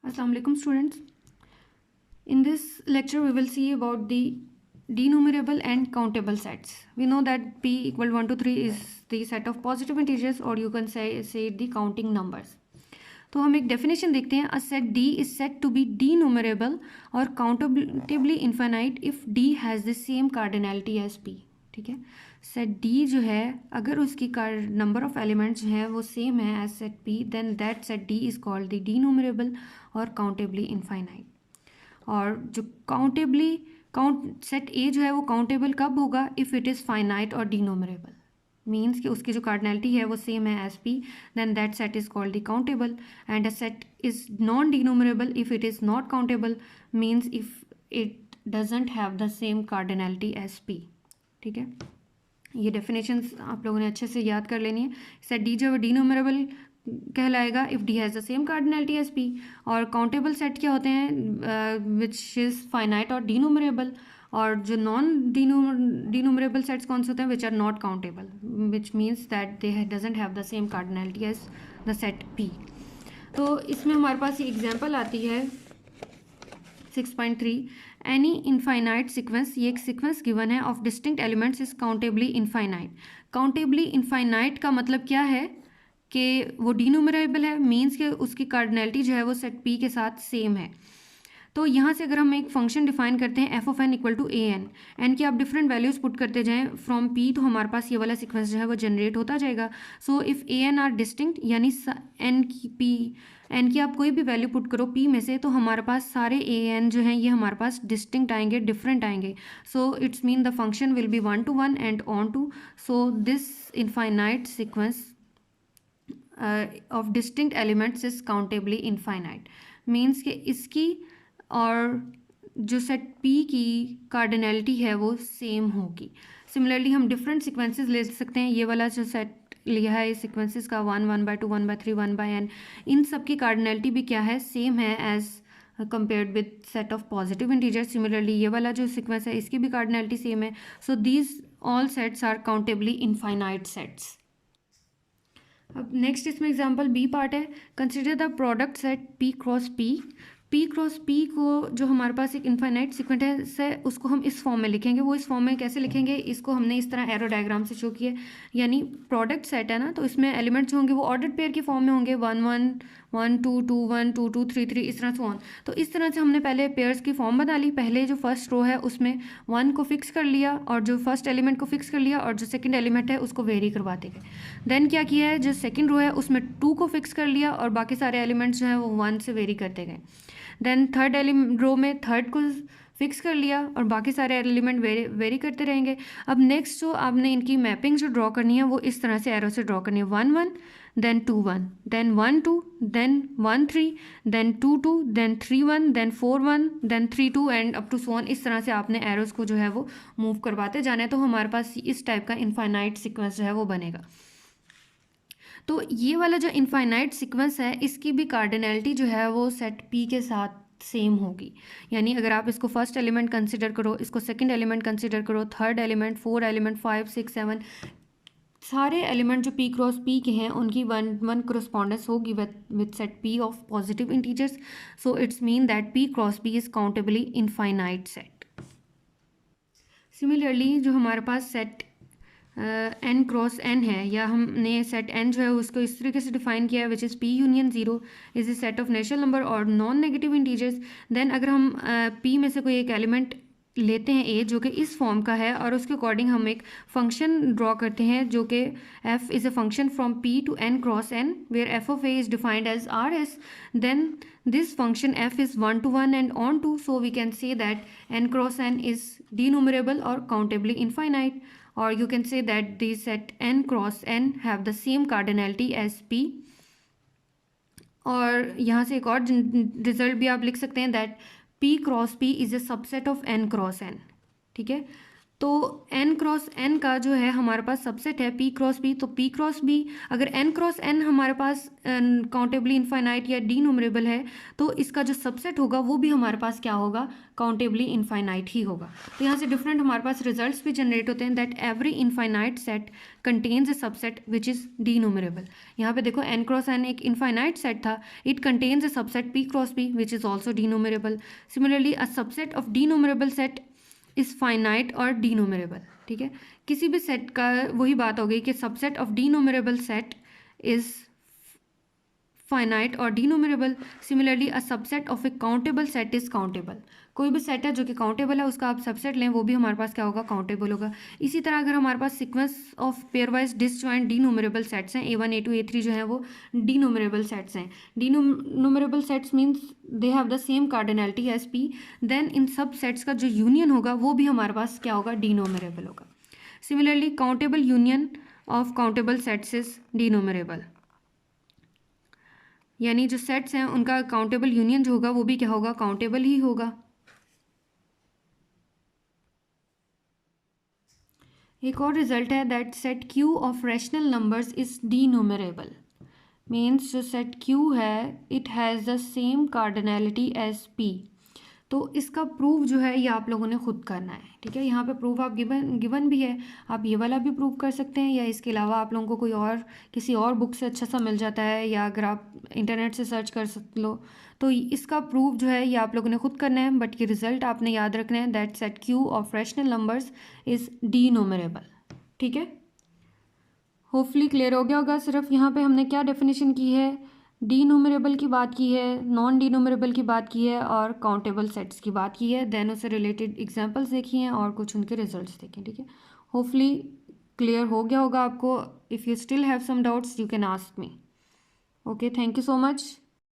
Assalamu alaikum students. In this lecture we will see about the denumerable and countable sets. We know that p equal 1 to 3 is the set of positive integers or you can say the counting numbers. तो हम एक definition देखते हैं. A set D is set to be denumerable और countably infinite if D has the same cardinality as P. ठीक है, set D जो है अगर उसकी नंबर ऑफ एलिमेंट्स जो है वो सेम है as set P, then that set D is called the denumerable और काउंटेबली इनफाइनाइट. और जो काउंट सेट ए जो है वो काउंटेबल कब होगा? इफ़ इट इज़ फाइनाइट और डीनुमरेबल. मीन्स कि उसकी जो कार्डिनैलिटी है वो सेम है as P, then that set is called the countable. And a set is non denumerable if it is not countable, means if it doesn't have the same cardinality as P. ठीक है, ये definitions आप लोगों ने अच्छे से याद कर लेनी है. सेट डी जो है डीनुमरेबल कहलाएगा if D has the same cardinality as P. और काउंटेबल सेट क्या होते हैं? विच इज़ फाइनाइट और डीनुमरेबल. और जो नॉन डीनुमरेबल सेट्स कौन से होते हैं? Which are not countable, which means that they doesn't have the same cardinality as the set P. तो इसमें हमारे पास ये एग्जांपल आती है 6.3. एनी इनफाइनाइट सीक्वेंस, ये एक सीक्वेंस गिवन है of distinct elements is countably infinite. Countably infinite का मतलब क्या है कि वो डीनुमरेबल है, मीन्स कि उसकी कार्डिनैलिटी जो है वो सेट पी के साथ सेम है. तो यहाँ से अगर हम एक फंक्शन डिफाइन करते हैं F of N equal to A N, N की आप डिफरेंट वैल्यूज़ पुट करते जाएं फ्रॉम पी, तो हमारे पास ये वाला सीक्वेंस जो है वो जनरेट होता जाएगा. So if A N are distinct, यानी एन की आप कोई भी वैल्यू पुट करो पी में से, तो हमारे पास सारे ए एन जो हैं ये हमारे पास डिस्टिंक्ट आएंगे, डिफरेंट आएंगे. So it's mean the function will be 1 to 1 and onto. So this infinite sequence of distinct elements is countably infinite. Means कि इसकी और जो सेट पी की कार्डिनैलिटी है वो सेम होगी. सिमिलरली हम डिफरेंट सीक्वेंसेस ले सकते हैं. ये वाला जो सेट लिया है इस सीक्वेंसेस का 1, 1/2, 1/3, 1/n, इन सब की कार्डिनैलिटी भी क्या है? सेम है as compared with set of positive integers. Similarly ये वाला जो सीक्वेंस है इसकी भी कार्डिनैलिटी सेम है. So these all sets are countably infinite sets. अब नेक्स्ट इसमें एग्जांपल बी पार्ट है. Consider the product set P cross P. P cross P को जो हमारे पास एक इनफाइनाइट सीक्वेंस है उसको हम इस फॉर्म में लिखेंगे. वो इस फॉर्म में कैसे लिखेंगे? इसको हमने इस तरह एरो डायग्राम से शो किया. यानी प्रोडक्ट सेट है ना, तो इसमें एलिमेंट्स होंगे वो ऑर्डर्ड पेयर की फॉर्म में होंगे, 1 1 1 2 2 1 2 2 3 3, इस तरह से ऑन. तो इस तरह से हमने पहले पेयर्स की फॉर्म बना ली. पहले जो फर्स्ट रो है उसमें 1 को फिक्स कर लिया और जो फर्स्ट एलिमेंट को फिक्स कर लिया और जो सेकेंड एलिमेंट है उसको वेरी करवाते गए. देन क्या किया है, जो सेकेंड रो है उसमें 2 को फिक्स कर लिया और बाकी सारे एलिमेंट्स जो हैं वो 1 से वेरी करते गए. देन थर्ड रो में थर्ड को फिक्स कर लिया और बाकी सारे एलिमेंट वेरी करते रहेंगे. अब नेक्स्ट जो आपने इनकी मैपिंग जो ड्रॉ करनी है वो इस तरह से एरो से ड्रॉ करनी है. 1 1, then 2 1, then 1 2, then 1 3, then 2 2, then 3 1, then 4 1, then 3 2 and up to so on. इस तरह से आपने एरोस को जो है वो मूव करवाते जाना है. तो हमारे पास इस टाइप का इनफाइनाइट सीक्वेंस जो है वो बनेगा. तो ये वाला जो इनफाइनाइट सीक्वेंस है इसकी भी कार्डिनैलिटी जो है वो सेट पी के साथ सेम होगी. यानी अगर आप इसको फर्स्ट एलिमेंट कंसिडर करो, इसको सेकंड एलिमेंट कंसिडर करो, थर्ड एलिमेंट, 4 एलिमेंट, 5 6 7, सारे एलिमेंट जो पी क्रॉस पी के हैं उनकी 1 करस्पॉन्डेंस होगी with set P of positive integers. So it's mean that P cross P is countably infinite set. Similarly जो हमारे पास सेट एन क्रॉस एन है, या हमने सेट एन जो है उसको इस तरीके से डिफाइन किया है which is P union 0 is a set of natural number और नॉन नेगेटिव इंटीजर्स. देन अगर हम पी में से कोई एक एलिमेंट लेते हैं ए जो कि इस फॉर्म का है और उसके अकॉर्डिंग हम एक फंक्शन ड्रॉ करते हैं जो कि F is a function from P to N cross N where F of A is defined as R S. Then this function f is 1 to 1 and on to, so we can say that n cross n is denumerable or countably infinite, or you can say that the set n cross n have the same cardinality as p. और यहाँ से एक और result भी आप लिख सकते हैं that p cross p is a subset of n cross n. ठीक है, तो n क्रॉस n का जो है हमारे पास सबसेट है p क्रॉस b, तो p क्रॉस b अगर n क्रॉस n हमारे पास काउंटेबली इनफाइनाइट या डी न्यूमरेबल है तो इसका जो सबसेट होगा वो भी हमारे पास क्या होगा, काउंटेबली इनफाइनाइट ही होगा। तो यहाँ से डिफरेंट हमारे पास रिजल्ट्स भी जनरेट होते हैं that every infinite set contains a subset which is D numerable. यहाँ पे देखो n क्रॉस n एक इनफाइनाइट सेट था, it contains a subset p cross b which is also D numerable. Similarly a subset of denumerable set is finite और D numerable. ठीक है, किसी भी सेट का वही बात हो गई कि subset of denumerable set is finite और denumerable. Similarly a subset of a countable set is countable. कोई भी सेट है जो कि काउंटेबल है उसका आप सबसेट लें वो भी हमारे पास क्या होगा, काउंटेबल होगा। इसी तरह अगर हमारे पास sequence of pairwise disjoint denumerable sets हैं, A1 A2 A3 जो है वो डी न्यूमरेबल सेट्स हैं। Denumerable sets means they have the same cardinality as P, then इन सब सेट्स का जो यूनियन होगा वो भी हमारे पास क्या होगा, डी न्यूमरेबल होगा। Similarly countable union of countable sets is D numerable, यानी जो सेट्स हैं उनका काउंटेबल यूनियन जो होगा वो भी क्या होगा, काउंटेबल ही होगा। एक और रिजल्ट है that set Q of rational numbers is denumerable. Means जो सेट क्यू है it has the same cardinality as P. तो इसका प्रूफ जो है ये आप लोगों ने खुद करना है। ठीक है, यहाँ पे प्रूफ आप गिवन भी है, आप ये वाला भी प्रूफ कर सकते हैं या इसके अलावा आप लोगों को कोई और किसी और बुक से अच्छा सा मिल जाता है या अगर आप इंटरनेट से सर्च कर सकते लो तो इसका प्रूफ जो है ये आप लोगों ने खुद करना है। बट ये रिजल्ट आपने याद रखना है that set Q of rational numbers is D numerable. ठीक है, होपफुली क्लियर हो गया होगा। सिर्फ यहाँ पे हमने क्या डेफिनेशन की है, डी न्यूमरेबल की बात की है, नॉन डी न्यूमरेबल की बात की है और काउंटेबल सेट्स की बात की है, देन उससे रिलेटेड एग्जांपल्स देखी हैं और कुछ उनके रिजल्ट्स देखे। ठीक है, होपफुली क्लियर हो गया होगा आपको। If you still have some doubts you can ask me. Okay, thank you so much.